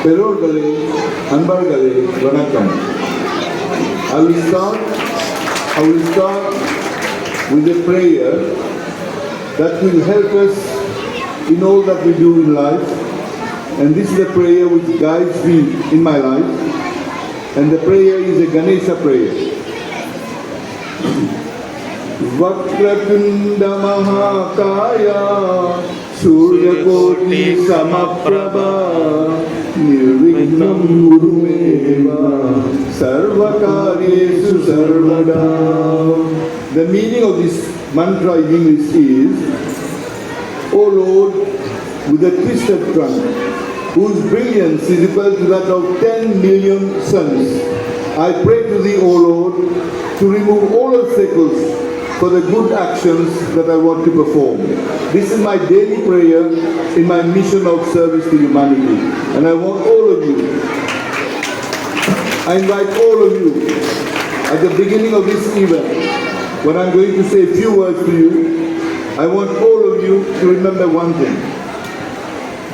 பெற்றோர்களே, அன்பர்களே, வணக்கம். I will start with a prayer that will help us in all that we do in life. And this is a prayer which guides me in my life. And the prayer is a Ganesha prayer. Vakratunda Mahakaya Suryakoti Samaprabha Nirvignam Gurumeva Sarvakaryesu Sarvada. The meaning of this mantra in English is, O Lord, with a twisted trunk, whose brilliance is equal to that of 10 million suns, I pray to Thee, O Lord, to remove all obstacles for the good actions that I want to perform. This is my daily prayer in my mission of service to humanity. And I want all of you, I invite all of you at the beginning of this event, when I'm going to say a few words to you, I want all of you to remember one thing.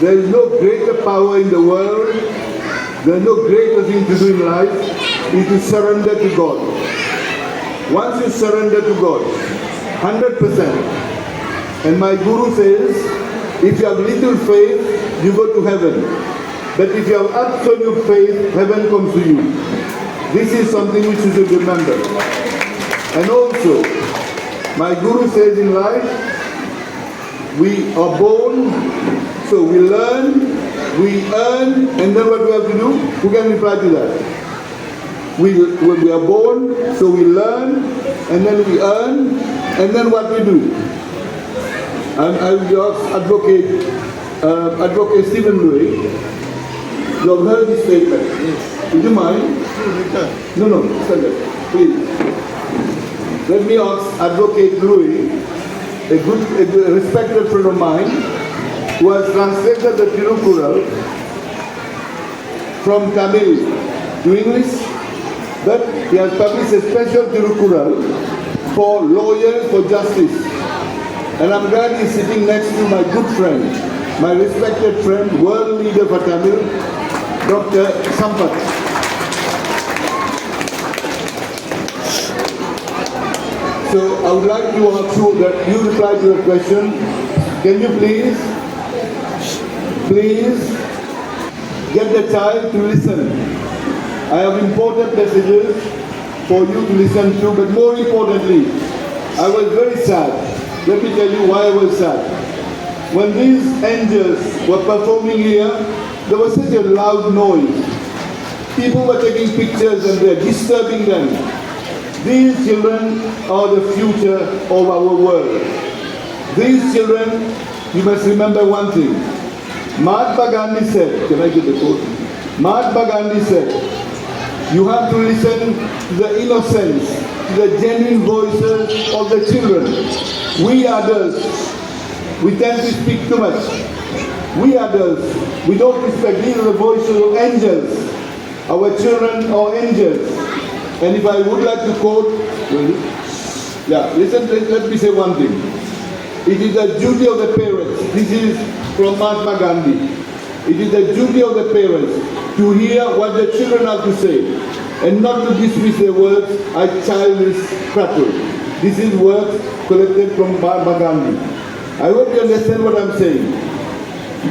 There is no greater power in the world, there is no greater thing to do in life, is to surrender to God. Once you surrender to God, 100%, and my Guru says, if you have little faith, you go to heaven. But if you have absolute faith, heaven comes to you. This is something which you should remember. And also, my Guru says in life, we are born, so we learn, we earn, and then what we have to do? Who can reply to that? When we are born, so we learn, and then we earn, and then what we do? And I will ask Advocate Stephen Louis. You have heard this statement. Would you mind? No, stand up, please. Let me ask Advocate Louis, a respected friend of mine, who has translated the Thirukural from Tamil to English, but he has published a special Thirukural for lawyers for justice. And I'm glad he's sitting next to my good friend, my respected friend, world leader for Tamil, Dr. Sampath. So I would like to ask you that you reply to the question. Can you please get the child to listen? I have important messages for you to listen to, but more importantly, I was very sad. Let me tell you why I was sad. When these angels were performing here, there was such a loud noise. People were taking pictures and they are disturbing them. These children are the future of our world. These children, you must remember one thing. Mahatma Gandhi said, can I get the quote? Mahatma Gandhi said, you have to listen to the innocence, to the genuine voices of the children. We adults, we tend to speak too much. We adults, we don't respect. These are the voices of angels. Our children are angels. And if I would like to quote, listen, let me say one thing. It is the duty of the parents. This is from Mahatma Gandhi. It is the duty of the parents to hear what the children have to say and not to dismiss their words as childish prattle. This is words collected from Mahatma Gandhi. I hope you understand what I'm saying.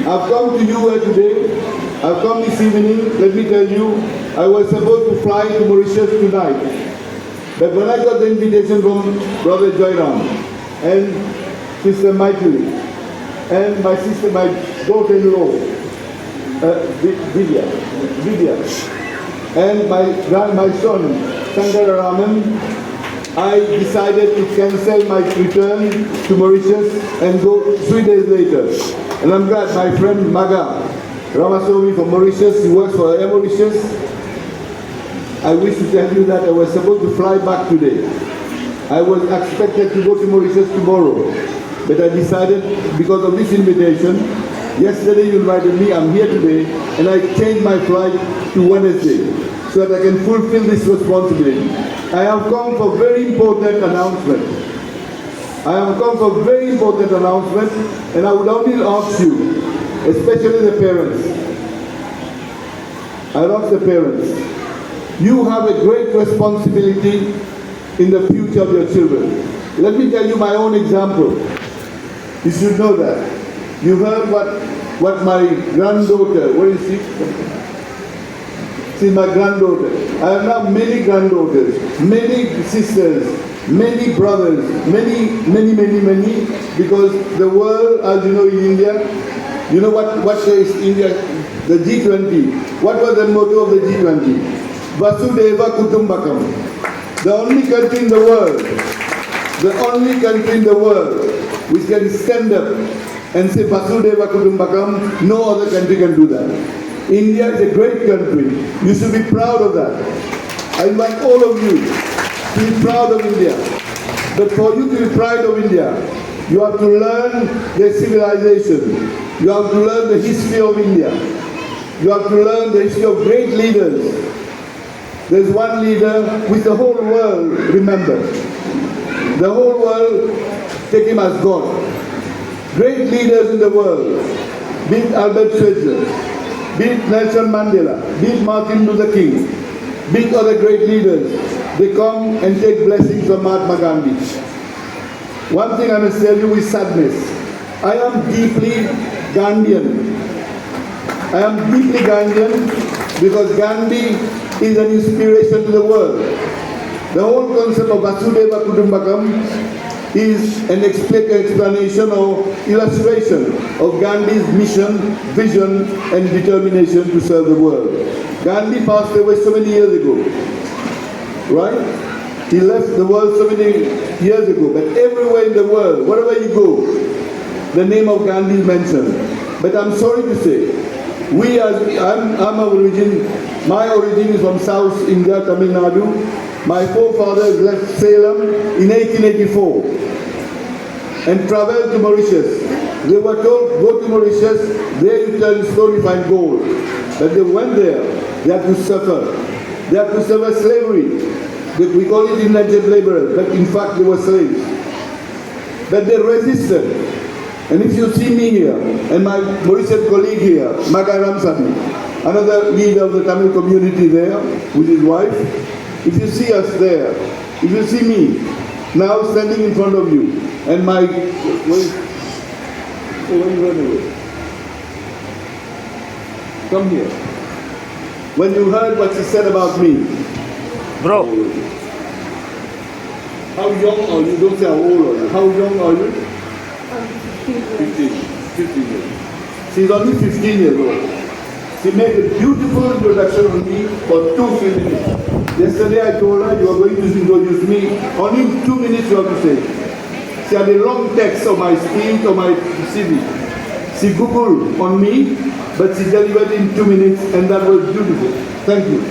I've come to you here today. I've come this evening. Let me tell you, I was supposed to fly to Mauritius tonight. But when I got the invitation from Brother Joyram and Sister Maitri and my sister, my daughter-in-law, Vidya, and my son, Sangararaman, I decided to cancel my return to Mauritius and go 3 days later. And I'm glad my friend Maga Ramaswamy from Mauritius, he works for Air Mauritius. I wish to tell you that I was supposed to fly back today. I was expected to go to Mauritius tomorrow. But I decided, because of this invitation, yesterday you invited me, I'm here today, and I changed my flight to Wednesday so that I can fulfill this responsibility. I have come for very important announcement. And I would only ask you, especially the parents, I lost the parents. You have a great responsibility in the future of your children. Let me tell you my own example. You should know that. You heard what my granddaughter, where is she? She's my granddaughter. I have now many granddaughters, many sisters, many brothers, many, because the world, as you know, in India, you know what is India, the G20. What was the motto of the G20? Vasudeva Kutumbakam. The only country in the world which can stand up and say Vasudeva Kutumbakam, no other country can do that. India is a great country. You should be proud of that. I invite all of you to be proud of India. But for you to be proud of India, you have to learn their civilization. You have to learn the history of India. You have to learn the history of great leaders. There's one leader which the whole world remembers. The whole world take him as God. Great leaders in the world, be it Albert Schweitzer, be it Nelson Mandela, be it Martin Luther King, be it other great leaders, they come and take blessings from Mahatma Gandhi. One thing I must tell you with sadness, I am deeply Gandhian. I am deeply Gandhian because Gandhi is an inspiration to the world. The whole concept of Vasudeva Kutumbakam is an explanation or illustration of Gandhi's mission, vision and determination to serve the world. Gandhi passed away so many years ago, right? He left the world so many years ago, but everywhere in the world, wherever you go, the name of Gandhi is mentioned. But I'm sorry to say, my origin is from South India, Tamil Nadu. My forefathers left Salem in 1884 and traveled to Mauritius. They were told, go to Mauritius, there you can slowly find gold. But they went there, they had to suffer. They had to suffer slavery. We call it indentured laborers, but in fact they were slaves. But they resisted. And if you see me here, and my Mauritian colleague here, Magai Ramsamy, another leader of the Tamil community there, with his wife, if you see us there, if you see me now standing in front of you, and my, when you run away, come here. When you heard what she said about me, bro, how young are you? Don't say how old are you. How young are you? 15 years. She's only 15 years old. She made a beautiful introduction on me for 2 minutes. Yesterday I told her you are going to introduce me. Only 2 minutes you have to say. She had a long text of my speech or my CV. She Googled on me, but she delivered in 2 minutes and that was beautiful. Thank you.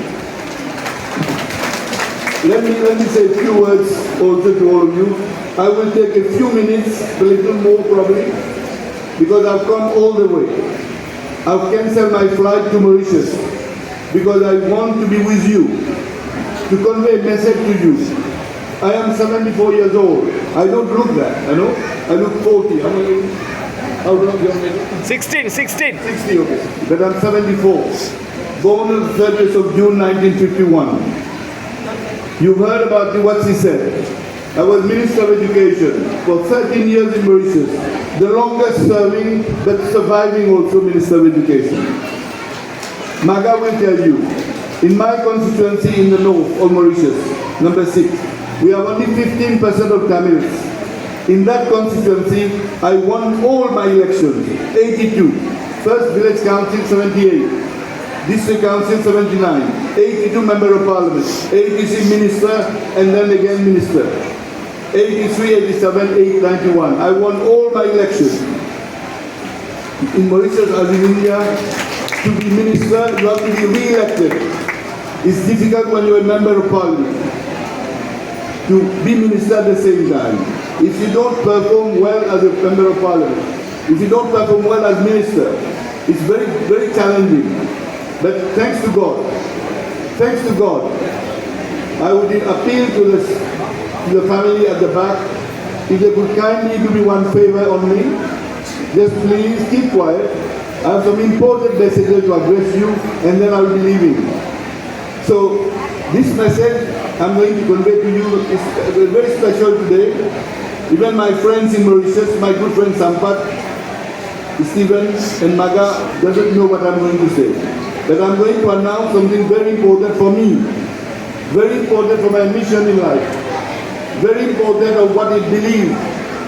Let me say a few words also to all of you. I will take a few minutes, a little more probably, because I've come all the way. I've cancelled my flight to Mauritius because I want to be with you, to convey a message to you. I am 74 years old. I don't look that, I know. I look 40. How long are you? 16. 60, okay. But I'm 74. Born on the 30th of June 1951. You've heard about what she said. I was Minister of Education for 13 years in Mauritius, the longest serving but surviving also Minister of Education. Maga will tell you, in my constituency in the north of Mauritius, number 6, we have only 15% of Tamils. In that constituency, I won all my elections, 82. First village council, 78. District Council 79, 82 Member of Parliament, 86 Minister, and then again Minister. 83, 87, 8, 91. I won all my elections. In Mauritius, as in India, to be Minister, you have to be re-elected. It's difficult when you're a Member of Parliament to be Minister at the same time. If you don't perform well as a Member of Parliament, if you don't perform well as Minister, it's very, very challenging. But thanks to God, I would appeal to the family at the back, if they could kindly do me one favor on me, just please keep quiet I have some important messages to address you, and then I will be leaving. So, this message I'm going to convey to you is very special today. Even my friends in Mauritius, my good friend Sampat, Stephen and Maga doesn't know what I'm going to say. But I'm going to announce something very important for me. Very important for my mission in life. Very important of what I believe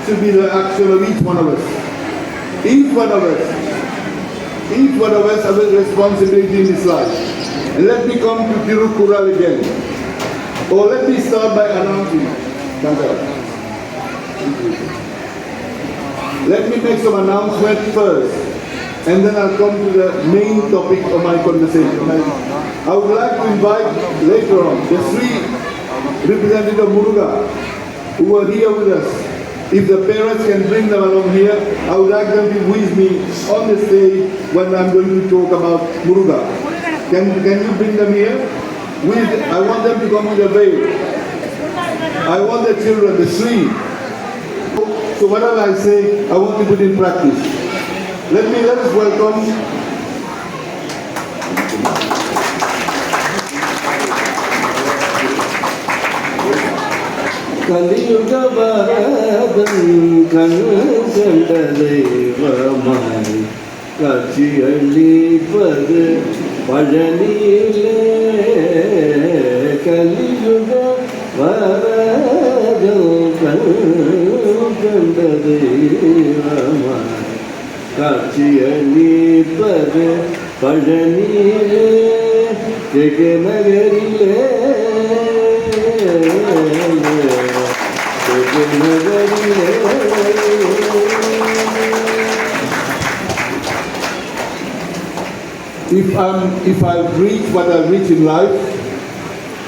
should be the action of each one of us. Each one of us has a responsibility in this life. And let me come to Thiru again. Or let me start by announcing. Let me make some announcement first, and then I'll come to the main topic of my conversation. I would like to invite later on the three representatives of Muruga who are here with us. If the parents can bring them along here, I would like them to be with me on the stage when I'm going to talk about Muruga. Can you bring them here? I want them to come with a veil. I want the children, the three. So whatever I say, I want to put in practice. Let us welcome Kaliyuga Varadam Kanasanda Devamai Kachiyalli Padu Pajanile Kaliyuga Varadam Kanasanda Devamai Kachiyalli Padu Pajanile Kekenagarile If I've reached what I've reached in life,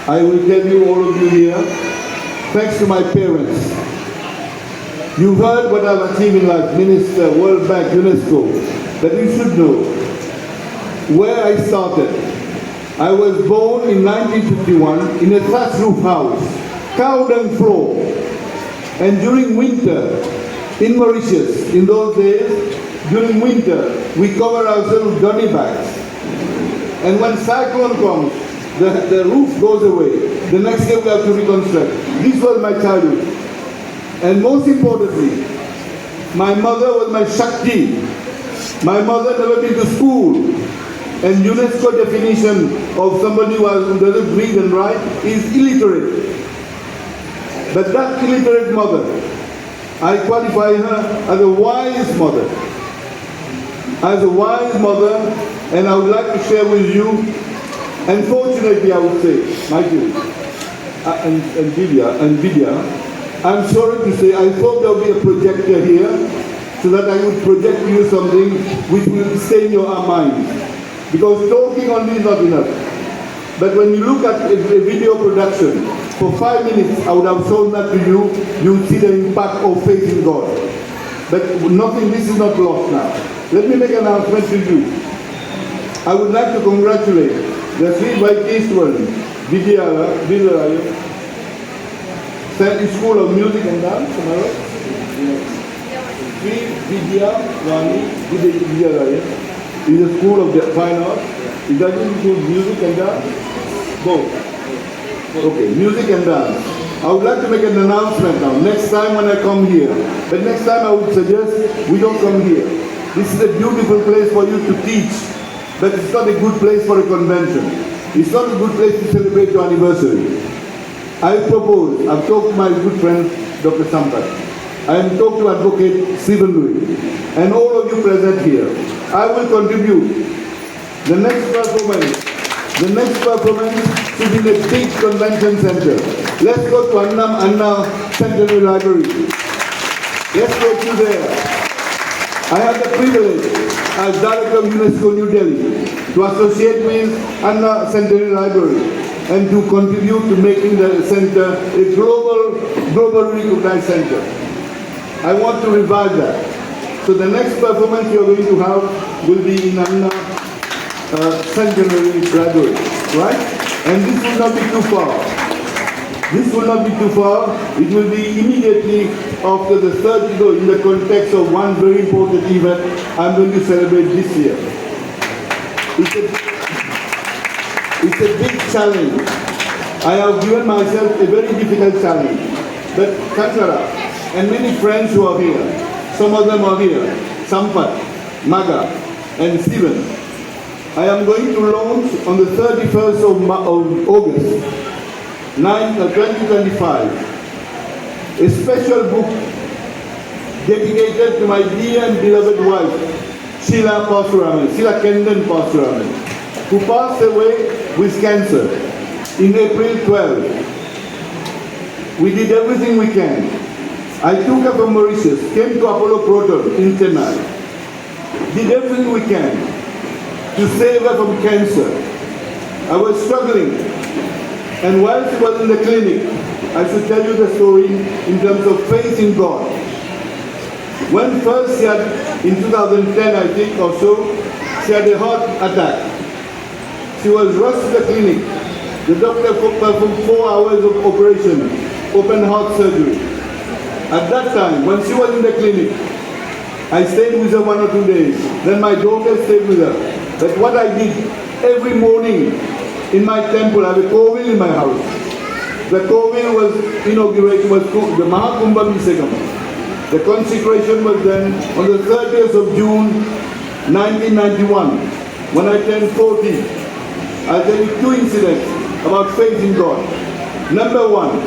I will tell you, all of you here, thanks to my parents. You've heard what I've achieved in life, Minister, World Bank, UNESCO, but you should know where I started. I was born in 1951 in a thatch roof house, cow dung floor, and during winter in Mauritius, in those days, during winter, we cover ourselves with gunny bags. And when cyclone comes, the roof goes away. The next day we have to reconstruct. This was my childhood. And most importantly, my mother was my Shakti. My mother never been to school. And UNESCO definition of somebody who doesn't read and write is illiterate. But that illiterate mother, I qualify her as a wise mother. As a wise mother, and I would like to share with you, unfortunately I would say, Michael, and Vidya, I'm sorry to say, I thought there would be a projector here, so that I would project to you something which will stay in your mind. Because talking only is not enough. But when you look at a video production, for 5 minutes I would have shown that to you, you would see the impact of faith in God. But nothing, this is not lost now. Let me make an announcement to you. I would like to congratulate the three Vice students, Vidya, School of Music and Dance, am I right? Sri Vidya Rani Vidya is a school of fine arts. It doesn't include music and dance? Both. Okay, music and dance. I would like to make an announcement now. Next time when I come here, but next time I would suggest we don't come here. This is a beautiful place for you to teach, but it's not a good place for a convention. It's not a good place to celebrate your anniversary. I propose, I've talked to my good friend Dr. Sampat. I have talked to Advocate Stephen Louis, and all of you present here. I will contribute. The next performance should be in a big convention center. Let's go to Anna Centenary Library. Let's go to there. I have the privilege as Director of UNESCO New Delhi to associate with Anna Centenary Library and to contribute to making the center a globally recognized center. I want to revive that. So the next performance you're going to have will be in Anna Centenary Library, right? And this will not be too far. This will not be too far. It will be immediately after the third, in the context of one very important event I'm going to celebrate this year. It's a big challenge. I have given myself a very difficult challenge. But Kanchara and many friends who are here, some of them are here, Sampat, Maga, and Stephen. I am going to launch on the 31st of August, 2025, a special book dedicated to my dear and beloved wife, Sheila Kendan Parsooraman, who passed away with cancer in April 12. We did everything we can. I took her from Mauritius, came to Apollo Proton in Chennai, did everything we can to save her from cancer. I was struggling, and while she was in the clinic, I should tell you the story in terms of faith in God. When first she had, in 2010 I think or so, she had a heart attack. She was rushed to the clinic. The doctor performed 4 hours of operation, open heart surgery. At that time, when she was in the clinic, I stayed with her 1 or 2 days. Then my daughter stayed with her. But what I did, every morning in my temple, I have a Kovil in my house. The Kovil was inaugurated, was the Mahakumbhabhisekam. The consecration was then on the 30th of June, 1991, when I turned 40. I'll tell you 2 incidents about faith in God. Number 1,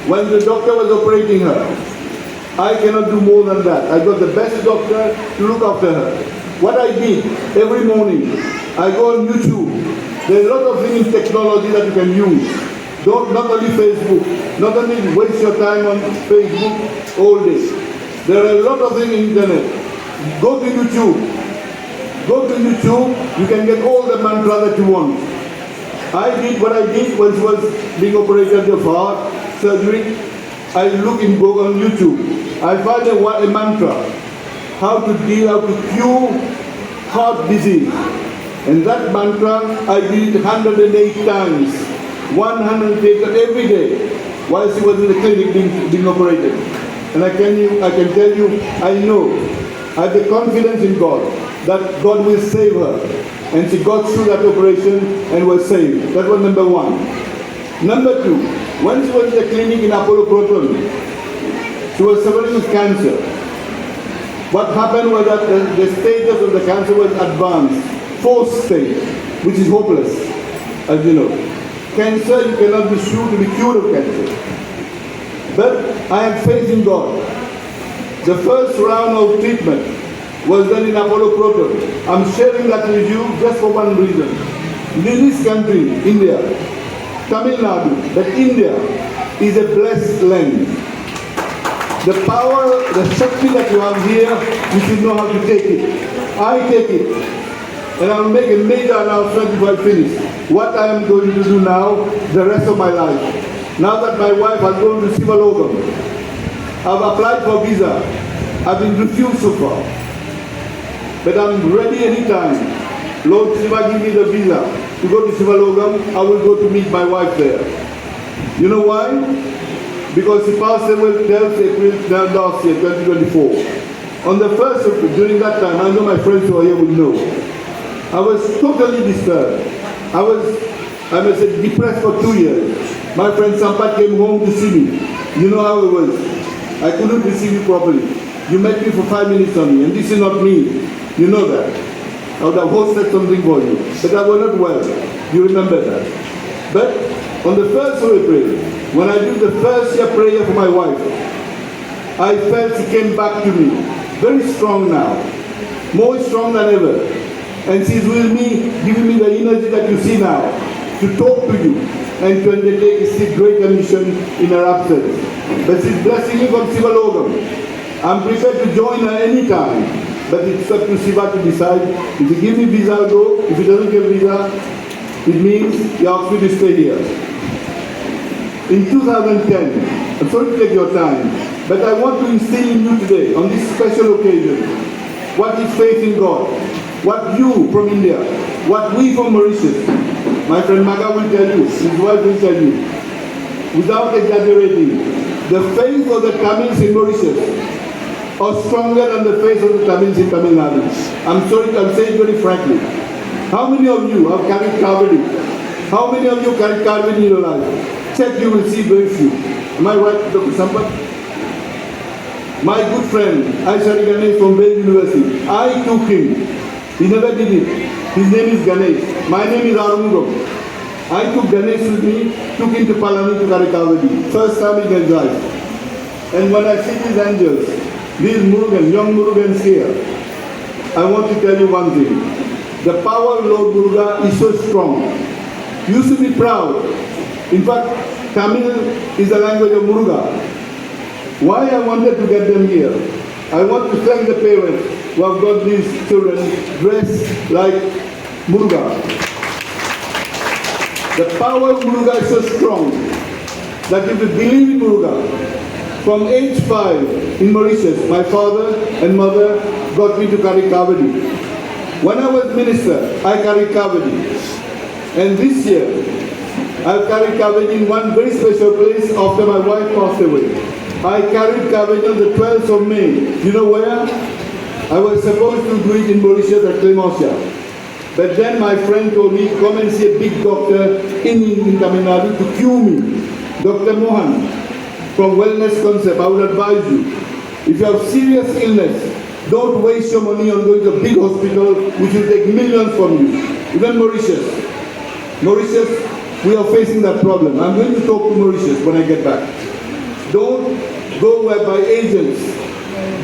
when the doctor was operating her, I cannot do more than that. I got the best doctor to look after her. What I did, every morning, I go on YouTube. There are a lot of things in technology that you can use. Not only Facebook, not only waste your time on Facebook all day. There are a lot of things in internet. Go to YouTube. Go to YouTube, you can get all the mantra that you want. I did what I did when she was being operated of heart surgery. I look in book on YouTube. I found a mantra, how to cure heart disease. And that mantra, I did it 108 times. 108 every day while she was in the clinic being operated. And I can tell you, I know, I have the confidence in God that God will save her. And she got through that operation and was saved. That was number 1. Number 2, when she was in the clinic in Apollo Proton, she was suffering with cancer. What happened was that the stages of the cancer was advanced, 4th stage, which is hopeless, as you know. Cancer, you cannot be sure to be cured of cancer. But I have faith in God. The first round of treatment was done in Apollo Proton. I'm sharing that with you just for one reason. In this country, India, Tamil Nadu, but India is a blessed land. The power, the Shakti that you have here, you should know how to take it. I take it. And I'll make a major announcement if I finish. What I am going to do now, the rest of my life. Now that my wife has gone to Sivalogam, I've applied for visa. I've been refused so far. But I'm ready anytime. Lord Shiva give me the visa to go to Sivalogam, I will go to meet my wife there. You know why? Because she passed away 12th April last year, 2024. On the 1st of, during that time, I know my friends who are here will know, I was totally disturbed. I must say, depressed for 2 years. My friend Sampat came home to see me. You know how it was. I couldn't receive you properly. You met me for 5 minutes only, and this is not me. You know that. I would have hosted something for you. But I was not well. You remember that. But on the 1st of April, when I did the first year prayer for my wife, I felt she came back to me. Very strong now. More strong than ever. And she's with me, giving me the energy that you see now, to talk to you and to undertake this great mission in her absence. But she's blessing me from Sivalogam. I'm prepared to join her anytime, but it's up to Shiva to decide. If he gives me visa, I'll go. If he doesn't give visa, it means he asks me to stay here. In 2010, I'm sorry to take your time, but I want to instill in you today, on this special occasion, what is faith in God. What you from India, what we from Mauritius, my friend Maga will tell you, his wife will tell you. without exaggerating, the faith of the Tamils in Mauritius are stronger than the faith of the Tamils in Tamil Nadu. I'm sorry, I'm saying very frankly. How many of you have carried Kavadi? How many of you carried Kavadi in your life? Check, you will see very few. Am I right, Dr. Sampath? My good friend, Aishari Ganesh from Bail University, I took him. He never did it. His name is Ganesh. My name is Armoogum. I took Ganesh with me, took him to Palani to carry Kavadi. First time he can drive. And when I see these angels, these Murugan, young Murugans here, I want to tell you one thing. The power of Lord Muruga is so strong. You should be proud. In fact, Tamil is the language of Muruga. Why I wanted to get them here? I want to thank the parents who have got these children dressed like Muruga. The power of Muruga is so strong that if you believe in Muruga, from age 5 in Mauritius, my father and mother got me to carry Kavadi. When I was minister, I carried Kavadi. And this year, I've carried Kavadi in one very special place after my wife passed away. I carried Kavadi on the 12th of May. You know where? I was supposed to do it in Mauritius at Clementia. But then my friend told me, come and see a big doctor in Tamil Nadu to cure me. Dr. Mohan from Wellness Concept, I would advise you. If you have serious illness, don't waste your money on going to a big hospital which will take millions from you. Even Mauritius. Mauritius, we are facing that problem. I'm going to talk to Mauritius when I get back. Don't go by agents.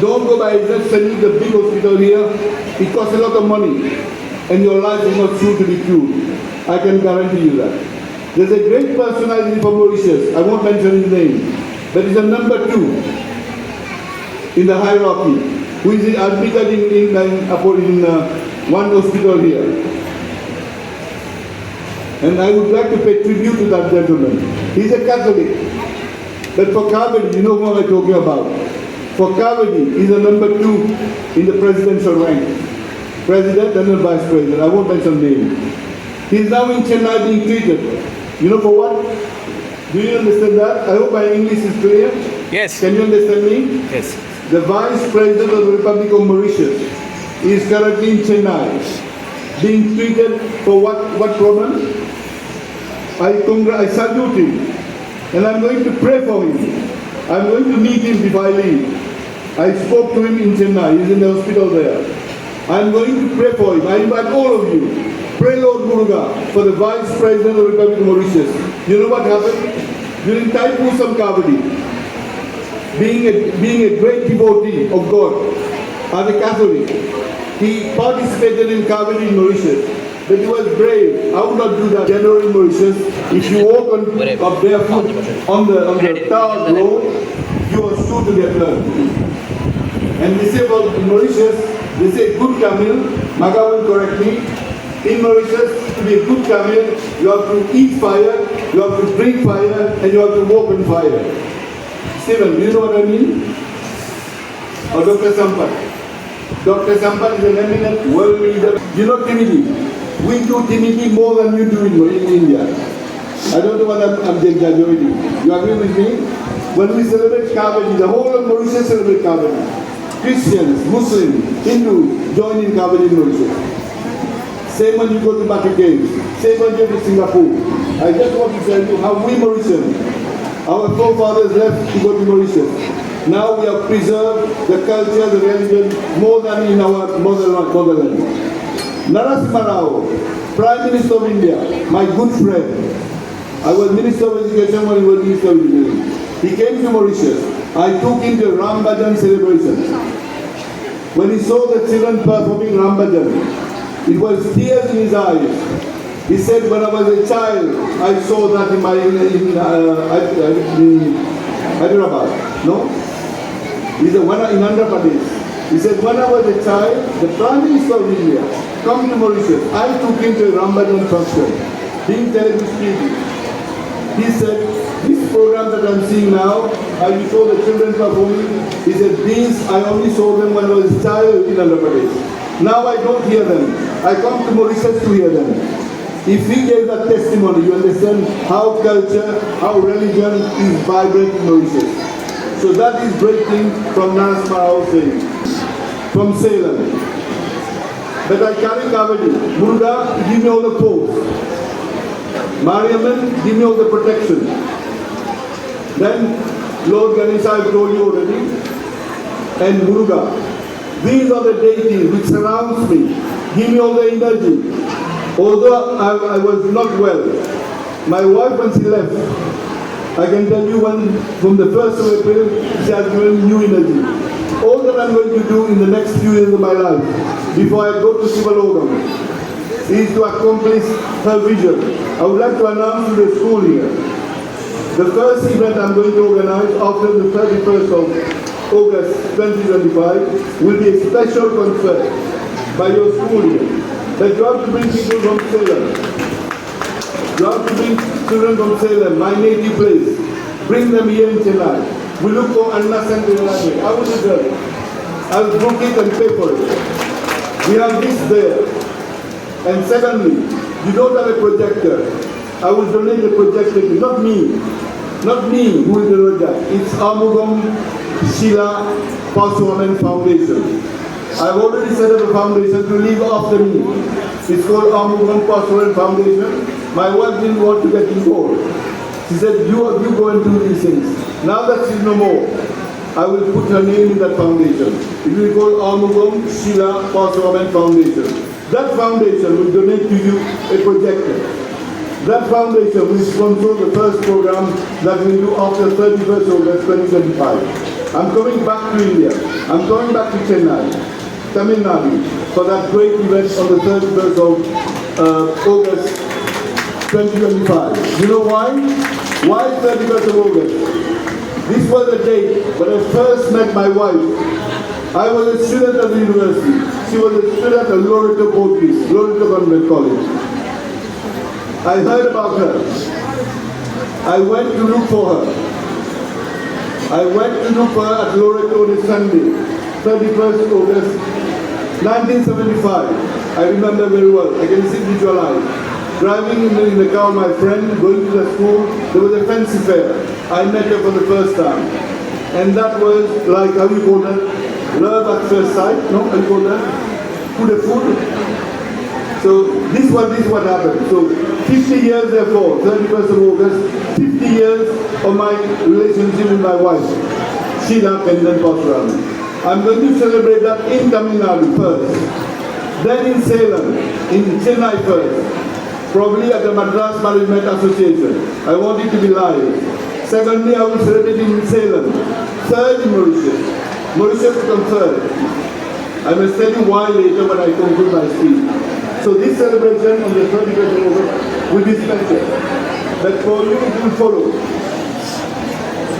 Don't go by agents sending the big hospital here. It costs a lot of money. And your life is not sure to be cured. I can guarantee you that. There's a great personality from Mauritius. I won't mention his name. But he's a number 2 in the hierarchy, who is admitted in one hospital here. And I would like to pay tribute to that gentleman. He's a Catholic. But for Kavadi, you know what I'm talking about. For Kavadi, he's a number 2 in the presidential rank. President and the vice president. I won't mention name. He's now in Chennai being treated. You know for what? Do you understand that? I hope my English is clear. Yes. Can you understand me? Yes. The Vice President of the Republic of Mauritius is currently in Chennai, being treated for what problem? I salute him, and I'm going to pray for him. I'm going to meet him before I leave. I spoke to him in Chennai. He's in the hospital there. I'm going to pray for him. I invite all of you. Pray, Lord Muruga, for the Vice President of the Republic of Mauritius. You know what happened? During Taipu Samkavadi, being a great devotee of God, as a Catholic, he participated in Kavadi in Mauritius. But he was brave. I would not do that generally in Mauritius. If you walk on barefoot on the tar road, you are sure to get burned. And they say about Mauritius, they say good Tamil, Maga will correct me. In Mauritius, to be a good Tamil, you have to eat fire, you have to drink fire, and you have to walk on fire. Stephen, do you know what I mean? Or Dr. Sampath. Dr. Sampath is an eminent world leader. You know Timidi? We do Timidi more than you do in India. I don't know what I'm exaggerating. You agree with me? When we celebrate Kavadi, the whole of Mauritius celebrate Kavadi. Christians, Muslims, Hindus join in Kavadi in Mauritius. Same when you go to Maki Caves. Same when you go to Singapore. I just want to tell you how we Mauritians, our forefathers left to go to Mauritius. Now we have preserved the culture, the religion, more than in our motherland. Narasimha Rao, Prime Minister of India, my good friend. I was Minister of Education when he was Minister of Education. He came to Mauritius. I took him to Ram Bhajan celebration. When he saw the children performing Ram Bhajan, it was tears in his eyes. He said, when I was a child, I saw that in Hyderabad. No? He said, in Andhra Pradesh. He said, when I was a child, the Prime Minister of India come to Mauritius. I took him to a Ram Bhajan function, being Telugu speaking. He said, this program that I'm seeing now, how you saw the children performing, he said, these I only saw them when I was a child in Andhra Pradesh. Now I don't hear them. I come to Mauritius to hear them. If we gave that testimony, you understand how culture, how religion is vibrant in Mauritius. So that is breaking from Nas Marao saying, from Salem. But I carry Kavadi. Muruga, give me all the posts. Mariaman, give me all the protection. Then Lord Ganesha, I've told you already, and Muruga. These are the deities which surrounds me. Give me all the energy. Although I was not well, my wife when she left, I can tell you from the 1st of April, she has given me new energy. All that I'm going to do in the next few years of my life, before I go to Sivalogam, is to accomplish her vision. I would like to announce to the school here, the first event I'm going to organize after the 31st of August 2025 will be a special concert by your school here. That you have to bring people from Salem. You have to bring children from Salem, my native place. Bring them here in Chennai. We look for Anna Santinelani. I will do that. I'll book it and pay for it. We have this there. And secondly, you don't have a projector. I will donate a projector to you. Not me. Not me who will do that. It's Armoogum Parsooraman Foundation. I've already set up a foundation to live after me. It's called Armoogum Parsooraman Foundation. My wife didn't want to get involved. She said, you go and do these things. Now that she's no more, I will put her name in that foundation. It will be called Armoogum Parsooraman Foundation. That foundation will donate to you a projector. That foundation will sponsor the first program that we do after 31st August 2025. I'm coming back to India. I'm coming back to Chennai, Tamil Nadu, for that great event on the 31st of August 2025. You know why? Why 31st of August? This was the date when I first met my wife. I was a student at the university. She was a student at Loreto Convent College. I heard about her. I went to look for her. I went to look for her at Loreto on a Sunday, 31st August 1975. I remember very well. I can see visualize. Driving in the car with my friend, going to the school, there was a fancy fair. I met her for the first time. And that was like, how you call that? Love at first sight, no? How you call that? Coup de foudre. So this is what happened. So 50 years therefore, 31st of August, 50 years of my relationship with my wife, Sheila Pendan Parsooraman. I'm going to celebrate that in Tamil Nadu first, then in Salem, in Chennai first, probably at the Madras Management Association. I want it to be live. Secondly, I will celebrate it in Salem. Third in Mauritius. Mauritius will come third. I must tell you why later when I conclude my speech. So this celebration on the 31st of August will be special. But for you it will follow.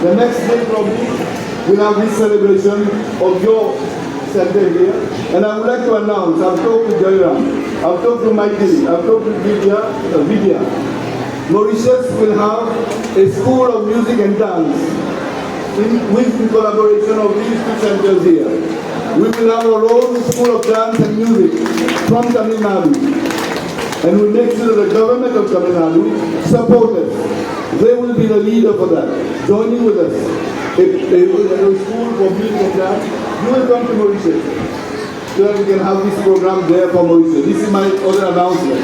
The next day probably we'll have this celebration of your center here. And I would like to announce, I've talked to Jairam, I've talked to Michael, I've talked to Vidya. Mauritius will have a school of music and dance with the collaboration of these two centers here. We will have our own school of dance and music from Tamil Nadu. And we make sure that the government of Tamil Nadu support us. They will be the leader for that, joining with us. A school for music and dance, you will come to Mauritius. So that we can have this program there for Mauritius. This is my other announcement.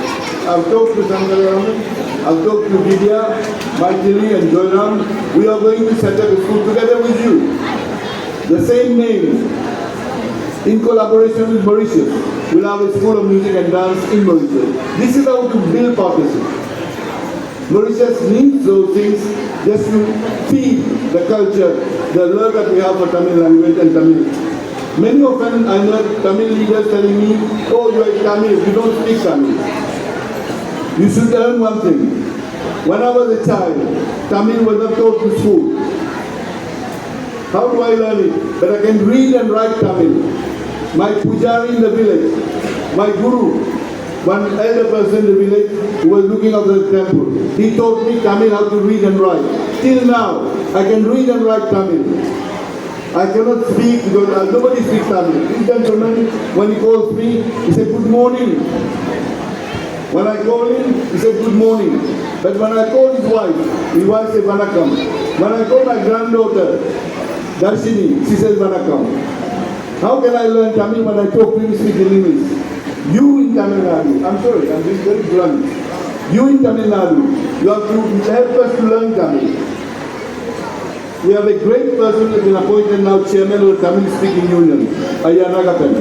I've talked to Sankaraman, I've talked to Vidya, Maitili and Joyram. We are going to set up a school together with you. The same name. In collaboration with Mauritius, we'll have a school of music and dance in Mauritius. This is how to build partnership. Mauritius needs those things just to feed the culture, the love that we have for Tamil language and Tamil. Many often I heard Tamil leaders telling me, oh, you are Tamil, you don't speak Tamil. You should learn one thing. When I was a child, Tamil was not taught to school. How do I learn it? But I can read and write Tamil. My pujari in the village, my guru, one elder person in the village who was looking after the temple, he taught me Tamil how to read and write. Till now, I can read and write Tamil. I cannot speak because nobody speaks Tamil. This gentleman, when he calls me, he said, good morning. When I call him, he said good morning. But when I call his wife says vanakkam. When I call my granddaughter, Darshini, she says vanakkam. How can I learn Tamil when I talk to him speaking English? You in Tamil Nadu, I'm sorry, I'm being very blunt. You in Tamil Nadu, you have to help us to learn Tamil. We have a great person who has been appointed now chairman of the Tamil Speaking Union, Ayanagapan.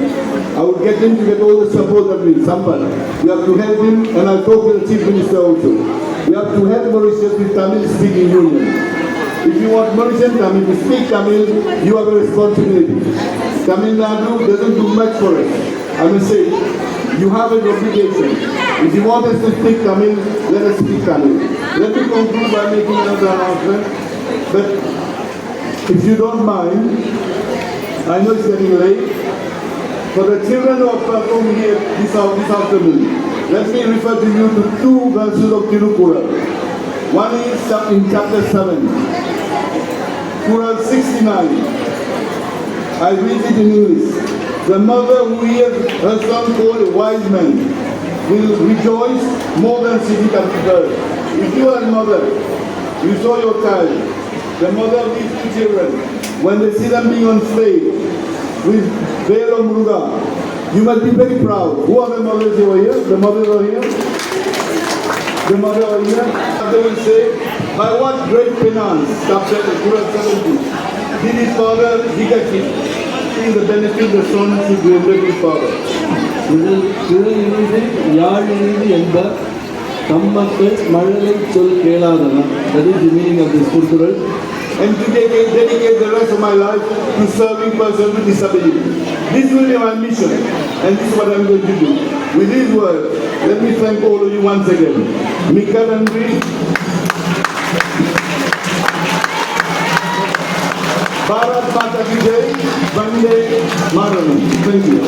I will get him to get all the support that we need. Sampal. We have to help him, and I'll talk to the Chief Minister also. We have to help Mauritius with Tamil Speaking Union. If you want Mauritian Tamil to speak Tamil, you have a responsibility. Tamil Nadu doesn't do much for us. I must say, you have an obligation. If you want us to speak Tamil, let us speak Tamil. Let me conclude by making another announcement. But if you don't mind, I know it's getting late. For the children who have performed here this afternoon, let me refer to you to two verses of Thiru. One is in chapter 7, Quran 69. I read it in English. The mother who hears her son called a wise man will rejoice more than she did at birth. If you are a mother, you saw your child, the mother of these two children, when they see them being on stage with Thiru Armoogum, you must be very proud. Who are the mothers over here? The mothers over here? The mother over here? They will say, by what great penance, chapter Quran 70, did his father beget him? See the benefit the son should render his father. என்பர் தம்மக்கள் மழலை சொல் கேளாதவன். That is the meaning of this Quran. And to dedicate the rest of my life to serving persons with disability. This will be my mission, and this is what I'm going to do. With these words, let me thank all of you once again. Mika Nandri, Bharat Mata Ki Jai, Vande Mataram. Thank you.